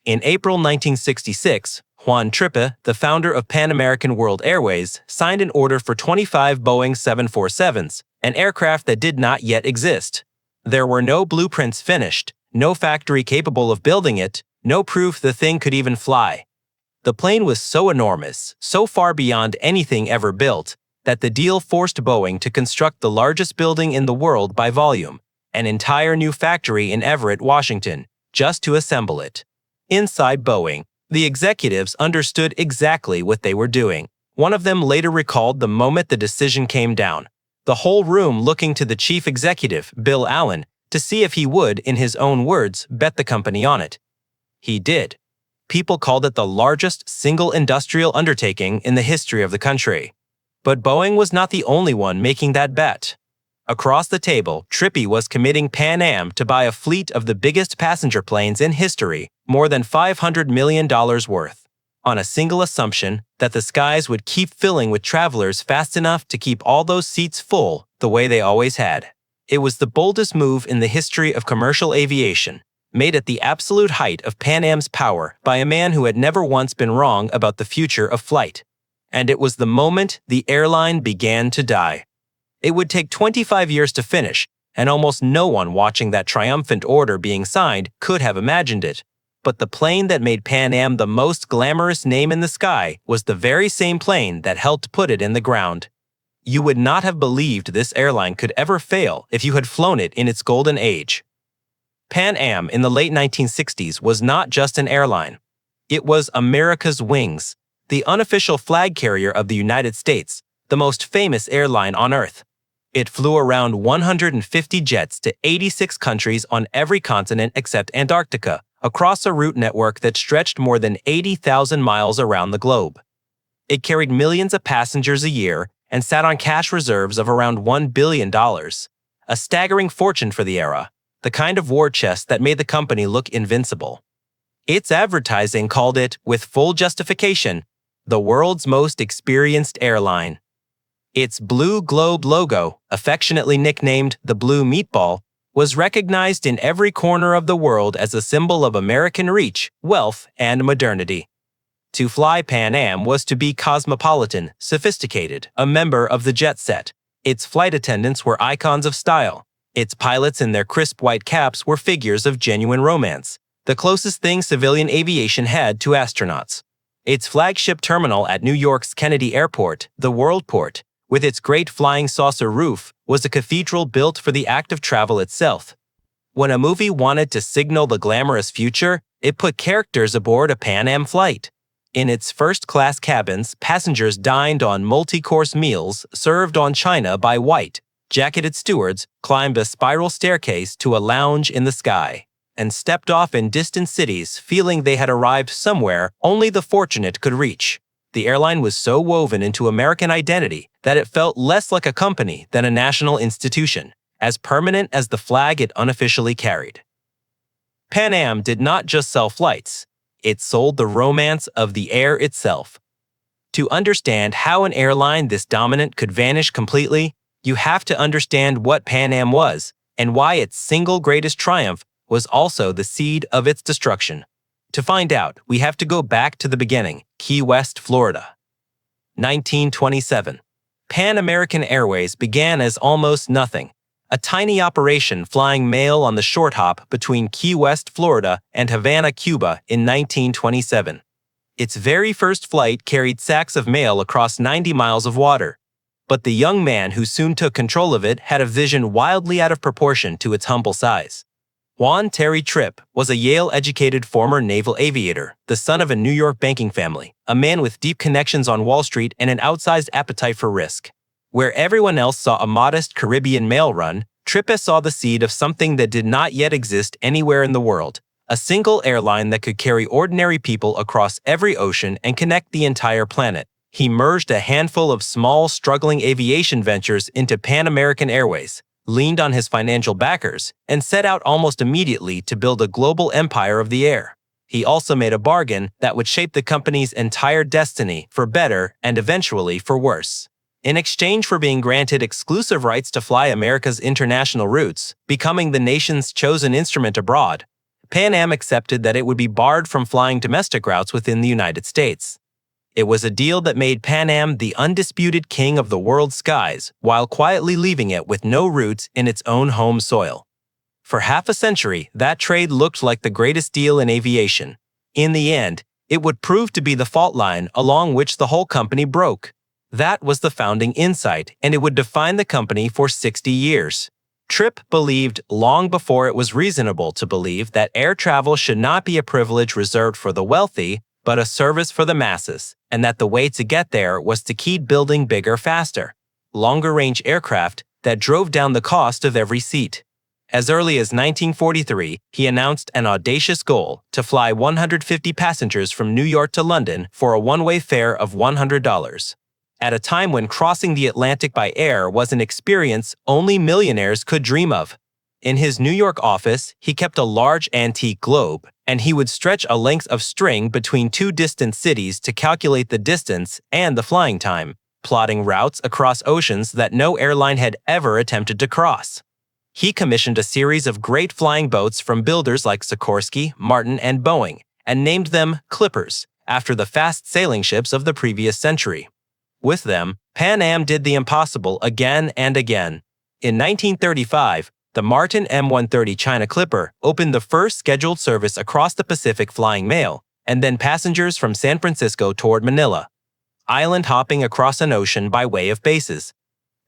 In April 1966, Juan Trippe, the founder of Pan American World Airways, signed an order for 25 Boeing 747s, an aircraft that did not yet exist. There were no blueprints finished, no factory capable of building it, no proof the thing could even fly. The plane was so enormous, so far beyond anything ever built, that the deal forced Boeing to construct the largest building in the world by volume, an entire new factory in Everett, Washington, just to assemble it. Inside Boeing, the executives understood exactly what they were doing. One of them later recalled the moment the decision came down, the whole room looking to the chief executive, Bill Allen, to see if he would, in his own words, bet the company on it. He did. People called it the largest single industrial undertaking in the history of the country. But Boeing was not the only one making that bet. Across the table, Trippe was committing Pan Am to buy a fleet of the biggest passenger planes in history, more than $500 million worth, on a single assumption that the skies would keep filling with travelers fast enough to keep all those seats full the way they always had. It was the boldest move in the history of commercial aviation, made at the absolute height of Pan Am's power by a man who had never once been wrong about the future of flight. And it was the moment the airline began to die. It would take 25 years to finish, and almost no one watching that triumphant order being signed could have imagined it. But the plane that made Pan Am the most glamorous name in the sky was the very same plane that helped put it in the ground. You would not have believed this airline could ever fail if you had flown it in its golden age. Pan Am in the late 1960s was not just an airline. It was America's Wings, the unofficial flag carrier of the United States, the most famous airline on Earth. It flew around 150 jets to 86 countries on every continent except Antarctica, across a route network that stretched more than 80,000 miles around the globe. It carried millions of passengers a year and sat on cash reserves of around $1 billion, a staggering fortune for the era, the kind of war chest that made the company look invincible. Its advertising called it, with full justification, the world's most experienced airline. Its Blue Globe logo, affectionately nicknamed the Blue Meatball, was recognized in every corner of the world as a symbol of American reach, wealth, and modernity. To fly Pan Am was to be cosmopolitan, sophisticated, a member of the jet set. Its flight attendants were icons of style. Its pilots in their crisp white caps were figures of genuine romance, the closest thing civilian aviation had to astronauts. Its flagship terminal at New York's Kennedy Airport, the Worldport, with its great flying saucer roof, was a cathedral built for the act of travel itself. When a movie wanted to signal the glamorous future, it put characters aboard a Pan Am flight. In its first-class cabins, passengers dined on multi-course meals served on china by white, jacketed stewards, climbed a spiral staircase to a lounge in the sky, and stepped off in distant cities feeling they had arrived somewhere only the fortunate could reach. The airline was so woven into American identity that it felt less like a company than a national institution, as permanent as the flag it unofficially carried. Pan Am did not just sell flights, it sold the romance of the air itself. To understand how an airline this dominant could vanish completely, you have to understand what Pan Am was and why its single greatest triumph was also the seed of its destruction. To find out, we have to go back to the beginning, Key West, Florida. 1927. Pan American Airways began as almost nothing, a tiny operation flying mail on the short hop between Key West, Florida and Havana, Cuba in 1927. Its very first flight carried sacks of mail across 90 miles of water. But the young man who soon took control of it had a vision wildly out of proportion to its humble size. Juan Terry Trippe was a Yale-educated former naval aviator, the son of a New York banking family, a man with deep connections on Wall Street and an outsized appetite for risk. Where everyone else saw a modest Caribbean mail run, Trippe saw the seed of something that did not yet exist anywhere in the world, a single airline that could carry ordinary people across every ocean and connect the entire planet. He merged a handful of small, struggling aviation ventures into Pan American Airways, leaned on his financial backers, and set out almost immediately to build a global empire of the air. He also made a bargain that would shape the company's entire destiny for better and eventually for worse. In exchange for being granted exclusive rights to fly America's international routes, becoming the nation's chosen instrument abroad, Pan Am accepted that it would be barred from flying domestic routes within the United States. It was a deal that made Pan Am the undisputed king of the world's skies, while quietly leaving it with no roots in its own home soil. For half a century, that trade looked like the greatest deal in aviation. In the end, it would prove to be the fault line along which the whole company broke. That was the founding insight, and it would define the company for 60 years. Tripp believed long before it was reasonable to believe that air travel should not be a privilege reserved for the wealthy, but a service for the masses, and that the way to get there was to keep building bigger, faster, longer-range aircraft that drove down the cost of every seat. As early as 1943, he announced an audacious goal to fly 150 passengers from New York to London for a one-way fare of $100. At a time when crossing the Atlantic by air was an experience only millionaires could dream of. In his New York office, he kept a large antique globe, and he would stretch a length of string between two distant cities to calculate the distance and the flying time, plotting routes across oceans that no airline had ever attempted to cross. He commissioned a series of great flying boats from builders like Sikorsky, Martin, and Boeing, and named them Clippers, after the fast sailing ships of the previous century. With them, Pan Am did the impossible again and again. In 1935, the Martin M130 China Clipper opened the first scheduled service across the Pacific flying mail, and then passengers from San Francisco toward Manila, island hopping across an ocean by way of bases.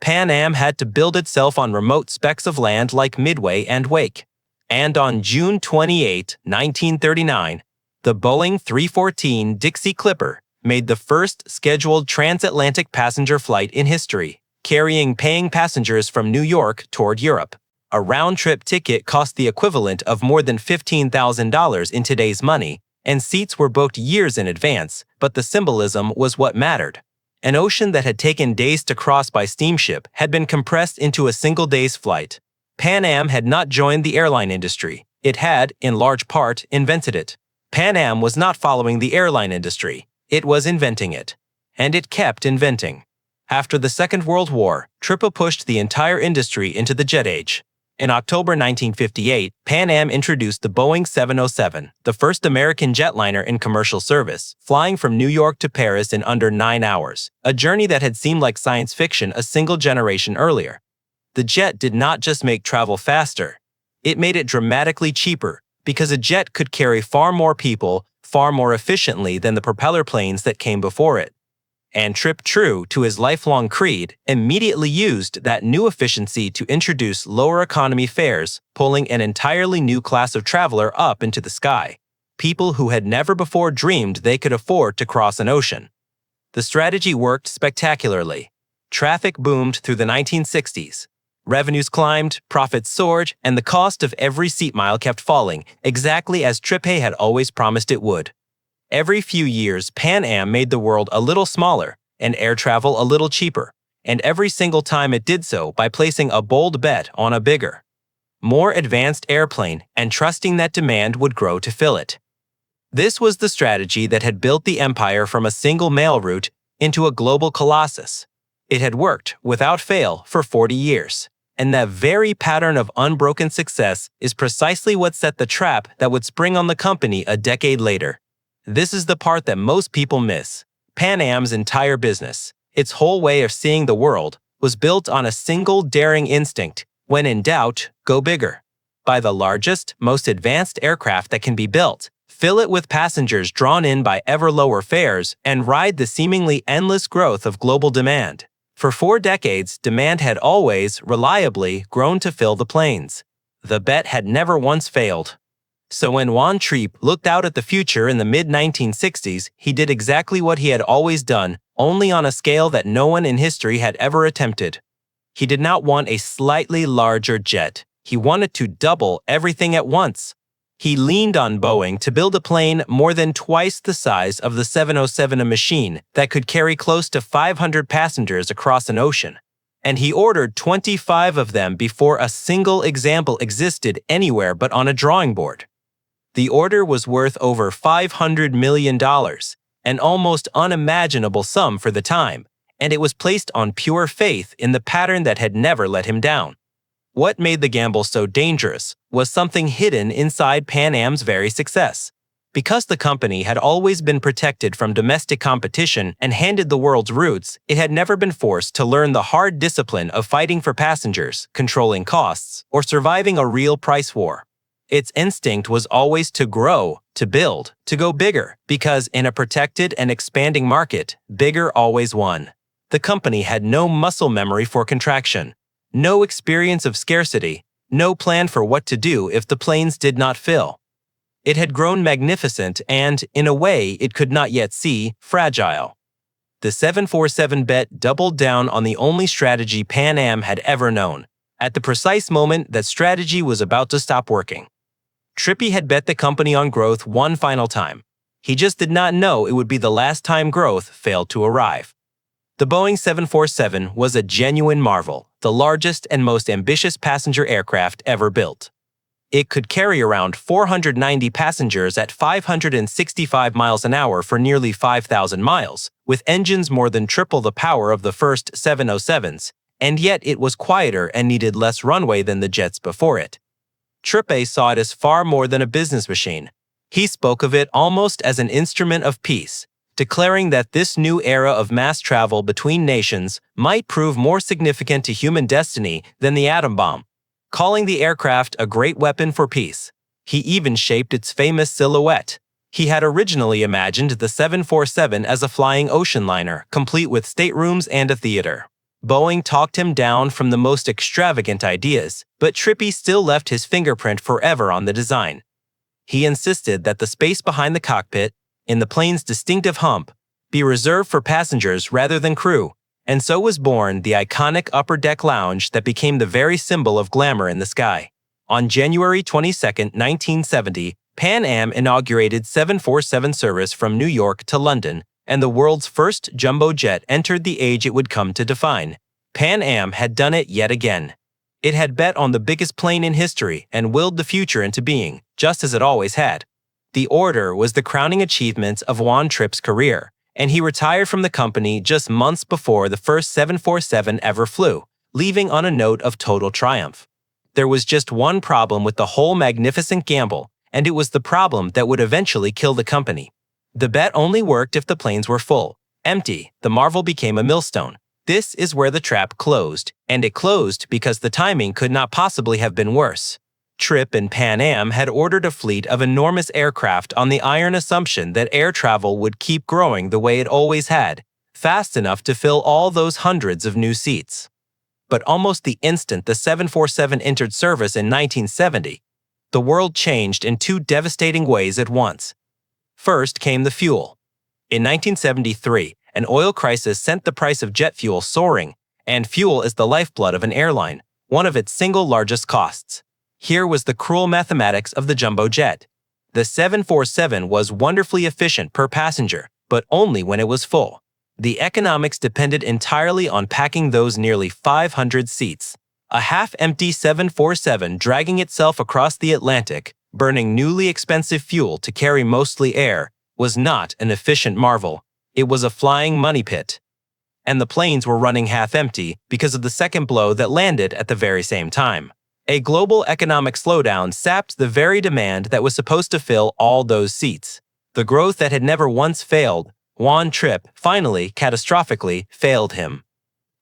Pan Am had to build itself on remote specks of land like Midway and Wake. And on June 28, 1939, the Boeing 314 Dixie Clipper made the first scheduled transatlantic passenger flight in history, carrying paying passengers from New York toward Europe. A round-trip ticket cost the equivalent of more than $15,000 in today's money, and seats were booked years in advance, but the symbolism was what mattered. An ocean that had taken days to cross by steamship had been compressed into a single day's flight. Pan Am had not joined the airline industry. It had, in large part, invented it. Pan Am was not following the airline industry. It was inventing it. And it kept inventing. After the Second World War, Tripp pushed the entire industry into the jet age. In October 1958, Pan Am introduced the Boeing 707, the first American jetliner in commercial service, flying from New York to Paris in under 9 hours, a journey that had seemed like science fiction a single generation earlier. The jet did not just make travel faster, it made it dramatically cheaper, because a jet could carry far more people far more efficiently than the propeller planes that came before it. And Tripp, true to his lifelong creed, immediately used that new efficiency to introduce lower economy fares, pulling an entirely new class of traveler up into the sky. People who had never before dreamed they could afford to cross an ocean. The strategy worked spectacularly. Traffic boomed through the 1960s. Revenues climbed, profits soared, and the cost of every seat mile kept falling, exactly as Tripp had always promised it would. Every few years, Pan Am made the world a little smaller and air travel a little cheaper, and every single time it did so by placing a bold bet on a bigger, more advanced airplane and trusting that demand would grow to fill it. This was the strategy that had built the empire from a single mail route into a global colossus. It had worked, without fail, for 40 years. And that very pattern of unbroken success is precisely what set the trap that would spring on the company a decade later. This is the part that most people miss. Pan Am's entire business, its whole way of seeing the world, was built on a single daring instinct: when in doubt, go bigger. Buy the largest, most advanced aircraft that can be built, fill it with passengers drawn in by ever lower fares, and ride the seemingly endless growth of global demand. For 4 decades, demand had always, reliably, grown to fill the planes. The bet had never once failed. So when Juan Trippe looked out at the future in the mid-1960s, he did exactly what he had always done, only on a scale that no one in history had ever attempted. He did not want a slightly larger jet. He wanted to double everything at once. He leaned on Boeing to build a plane more than twice the size of the 707, a machine that could carry close to 500 passengers across an ocean. And he ordered 25 of them before a single example existed anywhere but on a drawing board. The order was worth over $500 million, an almost unimaginable sum for the time, and it was placed on pure faith in the pattern that had never let him down. What made the gamble so dangerous was something hidden inside Pan Am's very success. Because the company had always been protected from domestic competition and handed the world's routes, it had never been forced to learn the hard discipline of fighting for passengers, controlling costs, or surviving a real price war. Its instinct was always to grow, to build, to go bigger, because in a protected and expanding market, bigger always won. The company had no muscle memory for contraction, no experience of scarcity, no plan for what to do if the planes did not fill. It had grown magnificent and, in a way it could not yet see, fragile. The 747 bet doubled down on the only strategy Pan Am had ever known, at the precise moment that strategy was about to stop working. Trippi had bet the company on growth one final time. He just did not know it would be the last time growth failed to arrive. The Boeing 747 was a genuine marvel, the largest and most ambitious passenger aircraft ever built. It could carry around 490 passengers at 565 miles an hour for nearly 5,000 miles, with engines more than triple the power of the first 707s, and yet it was quieter and needed less runway than the jets before it. Trippi saw it as far more than a business machine. He spoke of it almost as an instrument of peace, declaring that this new era of mass travel between nations might prove more significant to human destiny than the atom bomb, calling the aircraft a great weapon for peace. He even shaped its famous silhouette. He had originally imagined the 747 as a flying ocean liner, complete with staterooms and a theater. Boeing talked him down from the most extravagant ideas, but Trippi still left his fingerprint forever on the design. He insisted that the space behind the cockpit, in the plane's distinctive hump, be reserved for passengers rather than crew, and so was born the iconic upper deck lounge that became the very symbol of glamour in the sky. On January 22, 1970, Pan Am inaugurated 747 service from New York to London, and the world's first jumbo jet entered the age it would come to define. Pan Am had done it yet again. It had bet on the biggest plane in history and willed the future into being, just as it always had. The order was the crowning achievement of Juan Tripp's career, and he retired from the company just months before the first 747 ever flew, leaving on a note of total triumph. There was just one problem with the whole magnificent gamble, and it was the problem that would eventually kill the company. The bet only worked if the planes were full. Empty, the marvel became a millstone. This is where the trap closed, and it closed because the timing could not possibly have been worse. Tripp and Pan Am had ordered a fleet of enormous aircraft on the iron assumption that air travel would keep growing the way it always had, fast enough to fill all those hundreds of new seats. But almost the instant the 747 entered service in 1970, the world changed in two devastating ways at once. First came the fuel. In 1973, an oil crisis sent the price of jet fuel soaring, and fuel is the lifeblood of an airline, one of its single largest costs. Here was the cruel mathematics of the jumbo jet. The 747 was wonderfully efficient per passenger, but only when it was full. The economics depended entirely on packing those nearly 500 seats. A half-empty 747 dragging itself across the Atlantic, burning newly expensive fuel to carry mostly air, was not an efficient marvel. It was a flying money pit. And the planes were running half-empty because of the second blow that landed at the very same time. A global economic slowdown sapped the very demand that was supposed to fill all those seats. The growth that had never once failed, Juan Tripp finally, catastrophically, failed him.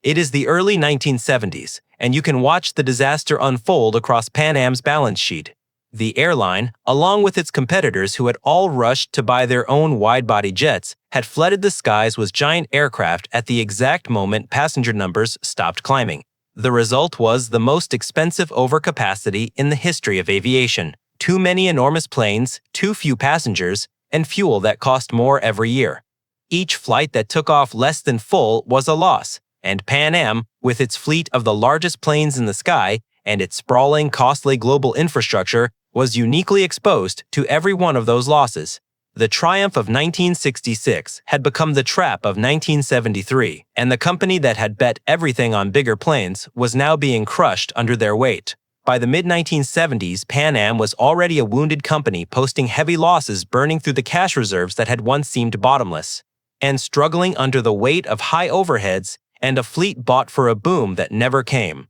It is the early 1970s, and you can watch the disaster unfold across Pan Am's balance sheet. The airline, along with its competitors who had all rushed to buy their own wide-body jets, had flooded the skies with giant aircraft at the exact moment passenger numbers stopped climbing. The result was the most expensive overcapacity in the history of aviation. Too many enormous planes, too few passengers, and fuel that cost more every year. Each flight that took off less than full was a loss, and Pan Am, with its fleet of the largest planes in the sky and its sprawling, costly global infrastructure, was uniquely exposed to every one of those losses. The triumph of 1966 had become the trap of 1973, and the company that had bet everything on bigger planes was now being crushed under their weight. By the mid-1970s, Pan Am was already a wounded company posting heavy losses burning through the cash reserves that had once seemed bottomless, and struggling under the weight of high overheads and a fleet bought for a boom that never came.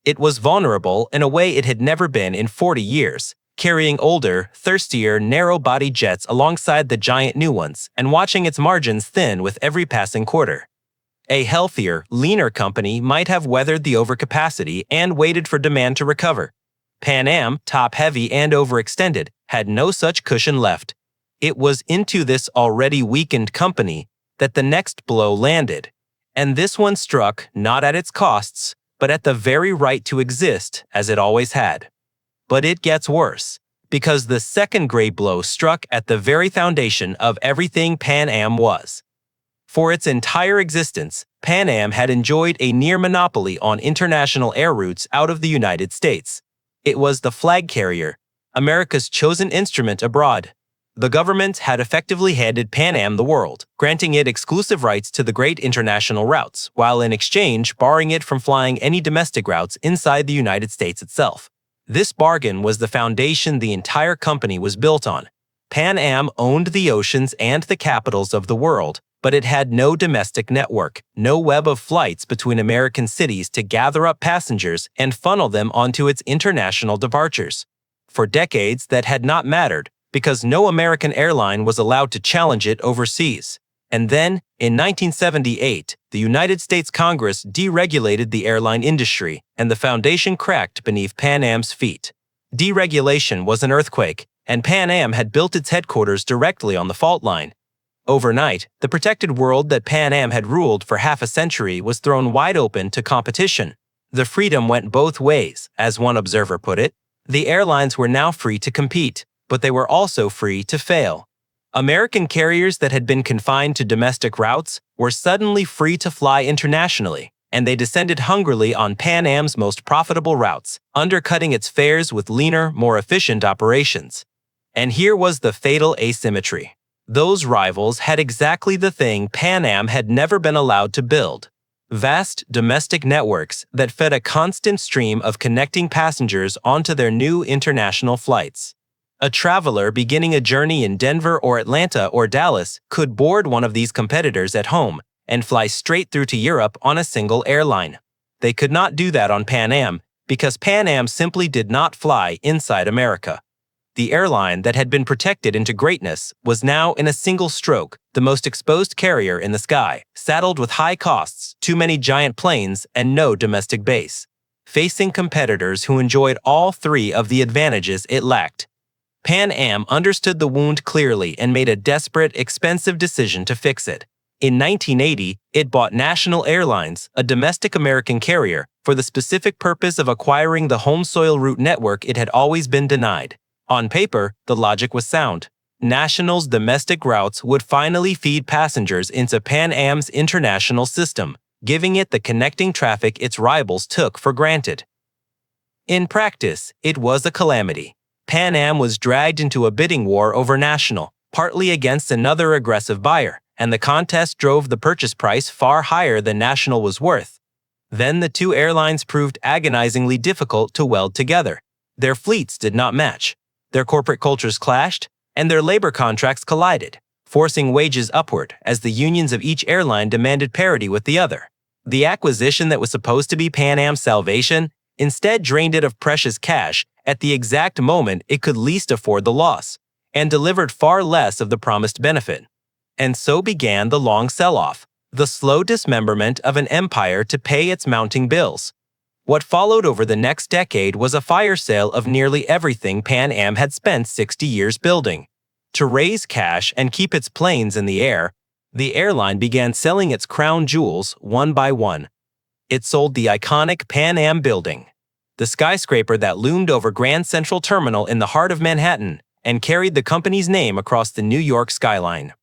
It was vulnerable in a way it had never been in 40 years, carrying older, thirstier, narrow-body jets alongside the giant new ones and watching its margins thin with every passing quarter. A healthier, leaner company might have weathered the overcapacity and waited for demand to recover. Pan Am, top-heavy and overextended, had no such cushion left. It was into this already weakened company that the next blow landed, and this one struck not at its costs, but at the very right to exist as it always had. But it gets worse, because the second great blow struck at the very foundation of everything Pan Am was. For its entire existence, Pan Am had enjoyed a near monopoly on international air routes out of the United States. It was the flag carrier, America's chosen instrument abroad. The government had effectively handed Pan Am the world, granting it exclusive rights to the great international routes, while in exchange barring it from flying any domestic routes inside the United States itself. This bargain was the foundation the entire company was built on. Pan Am owned the oceans and the capitals of the world, but it had no domestic network, no web of flights between American cities to gather up passengers and funnel them onto its international departures. For decades, that had not mattered, because no American airline was allowed to challenge it overseas. And then, in 1978, the United States Congress deregulated the airline industry, and the foundation cracked beneath Pan Am's feet. Deregulation was an earthquake, and Pan Am had built its headquarters directly on the fault line. Overnight, the protected world that Pan Am had ruled for half a century was thrown wide open to competition. The freedom went both ways, as one observer put it. The airlines were now free to compete, but they were also free to fail. American carriers that had been confined to domestic routes were suddenly free to fly internationally, and they descended hungrily on Pan Am's most profitable routes, undercutting its fares with leaner, more efficient operations. And here was the fatal asymmetry. Those rivals had exactly the thing Pan Am had never been allowed to build: vast domestic networks that fed a constant stream of connecting passengers onto their new international flights. A traveler beginning a journey in Denver or Atlanta or Dallas could board one of these competitors at home and fly straight through to Europe on a single airline. They could not do that on Pan Am because Pan Am simply did not fly inside America. The airline that had been protected into greatness was now in a single stroke the most exposed carrier in the sky, saddled with high costs, too many giant planes, and no domestic base, facing competitors who enjoyed all three of the advantages it lacked. Pan Am understood the wound clearly and made a desperate, expensive decision to fix it. In 1980, it bought National Airlines, a domestic American carrier, for the specific purpose of acquiring the home soil route network it had always been denied. On paper, the logic was sound. National's domestic routes would finally feed passengers into Pan Am's international system, giving it the connecting traffic its rivals took for granted. In practice, it was a calamity. Pan Am was dragged into a bidding war over National, partly against another aggressive buyer, and the contest drove the purchase price far higher than National was worth. Then the two airlines proved agonizingly difficult to weld together. Their fleets did not match. Their corporate cultures clashed, and their labor contracts collided, forcing wages upward as the unions of each airline demanded parity with the other. The acquisition that was supposed to be Pan Am's salvation instead drained it of precious cash at the exact moment it could least afford the loss, and delivered far less of the promised benefit. And so began the long sell-off, the slow dismemberment of an empire to pay its mounting bills. What followed over the next decade was a fire sale of nearly everything Pan Am had spent 60 years building. To raise cash and keep its planes in the air, the airline began selling its crown jewels one by one. It sold the iconic Pan Am building, the skyscraper that loomed over Grand Central Terminal in the heart of Manhattan and carried the company's name across the New York skyline.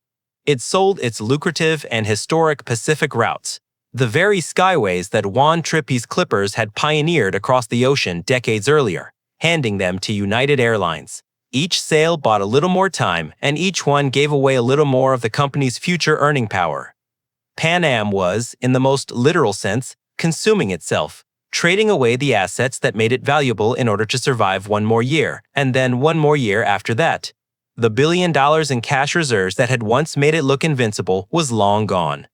It sold its lucrative and historic Pacific routes, the very skyways that Juan Trippi's Clippers had pioneered across the ocean decades earlier, handing them to United Airlines. Each sale bought a little more time, and each one gave away a little more of the company's future earning power. Pan Am was, in the most literal sense, consuming itself, trading away the assets that made it valuable in order to survive one more year, and then one more year after that. The $1 billion in cash reserves that had once made it look invincible was long gone.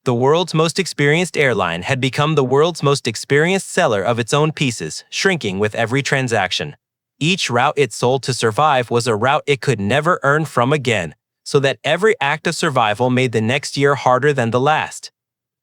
The world's most experienced airline had become the world's most experienced seller of its own pieces, shrinking with every transaction. Each route it sold to survive was a route it could never earn from again, so that every act of survival made the next year harder than the last.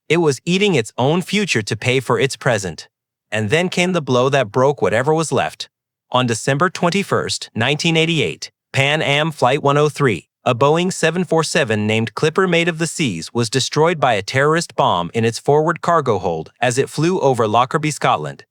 It was eating its own future to pay for its present. And then came the blow that broke whatever was left. On December 21, 1988, Pan Am Flight 103, a Boeing 747 named Clipper Mate of the Seas, was destroyed by a terrorist bomb in its forward cargo hold as it flew over Lockerbie, Scotland.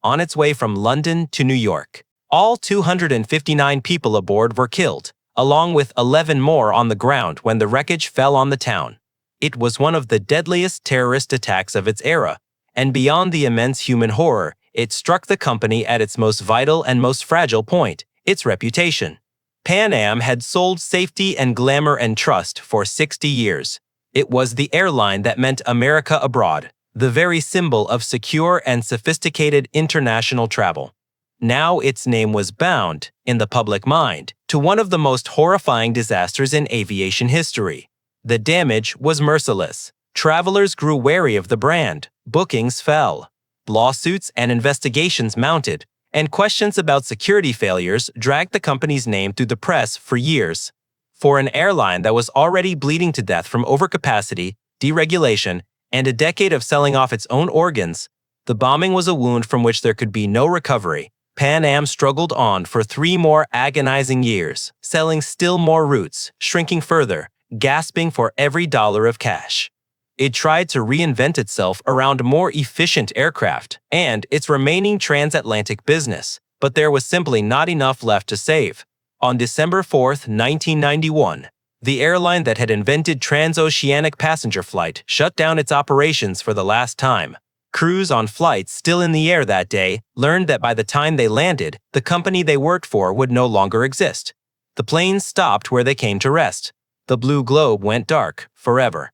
On its way from London to New York, all 259 people aboard were killed, along with 11 more on the ground when the wreckage fell on the town. It was one of the deadliest terrorist attacks of its era, and beyond the immense human horror, it struck the company at its most vital and most fragile point, its reputation. Pan Am had sold safety and glamour and trust for 60 years. It was the airline that meant America abroad, the very symbol of secure and sophisticated international travel. Now its name was bound, in the public mind, to one of the most horrifying disasters in aviation history. The damage was merciless. Travelers grew wary of the brand, bookings fell, lawsuits and investigations mounted, and questions about security failures dragged the company's name through the press for years. For an airline that was already bleeding to death from overcapacity, deregulation, and a decade of selling off its own organs, the bombing was a wound from which there could be no recovery. Pan Am struggled on for 3 more agonizing years, selling still more routes, shrinking further, gasping for every dollar of cash. It tried to reinvent itself around more efficient aircraft and its remaining transatlantic business, but there was simply not enough left to save. On December 4, 1991, the airline that had invented transoceanic passenger flight shut down its operations for the last time. Crews on flights still in the air that day learned that by the time they landed, the company they worked for would no longer exist. The planes stopped where they came to rest. The blue globe went dark, forever.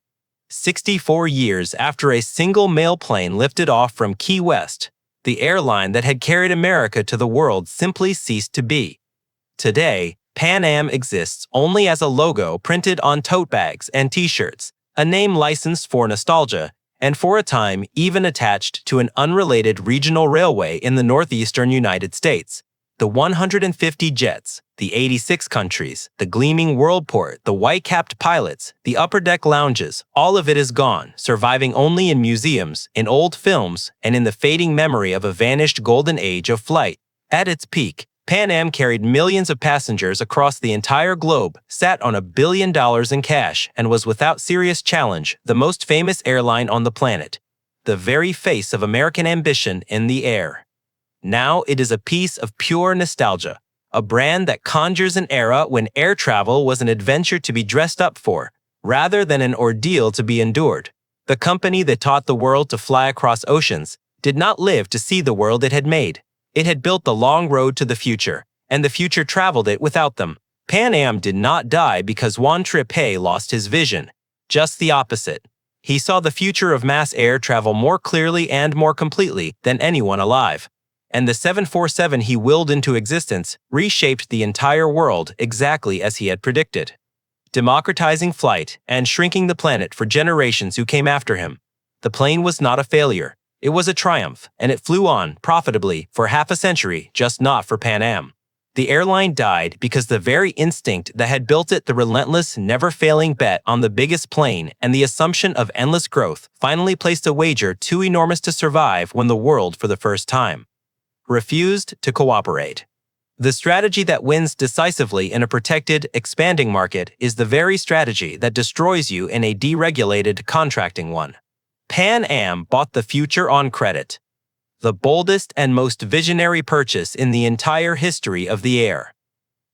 64 years after a single mail plane lifted off from Key West, the airline that had carried America to the world simply ceased to be. Today, Pan Am exists only as a logo printed on tote bags and t-shirts, a name licensed for nostalgia, and for a time even attached to an unrelated regional railway in the northeastern United States. The 150 jets, the 86 countries, the gleaming worldport, the white-capped pilots, the upper-deck lounges, all of it is gone, surviving only in museums, in old films, and in the fading memory of a vanished golden age of flight. At its peak, Pan Am carried millions of passengers across the entire globe, sat on $1 billion in cash, and was without serious challenge the most famous airline on the planet. The very face of American ambition in the air. Now it is a piece of pure nostalgia, a brand that conjures an era when air travel was an adventure to be dressed up for, rather than an ordeal to be endured. The company that taught the world to fly across oceans did not live to see the world it had made. It had built the long road to the future, and the future traveled it without them. Pan Am did not die because Juan Trippe lost his vision. Just the opposite. He saw the future of mass air travel more clearly and more completely than anyone alive. And the 747 he willed into existence reshaped the entire world exactly as he had predicted, democratizing flight and shrinking the planet for generations who came after him. The plane was not a failure. It was a triumph, and it flew on, profitably, for half a century, just not for Pan Am. The airline died because the very instinct that had built it, the relentless, never-failing bet on the biggest plane and the assumption of endless growth, finally placed a wager too enormous to survive when the world, for the first time, refused to cooperate. The strategy that wins decisively in a protected, expanding market is the very strategy that destroys you in a deregulated, contracting one. Pan Am bought the future on credit. The boldest and most visionary purchase in the entire history of the air.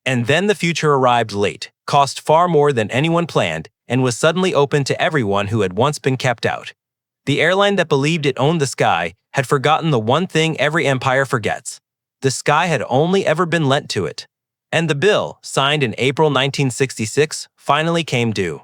And then the future arrived late, cost far more than anyone planned, and was suddenly open to everyone who had once been kept out. The airline that believed it owned the sky had forgotten the one thing every empire forgets. The sky had only ever been lent to it. And the bill, signed in April 1966, finally came due.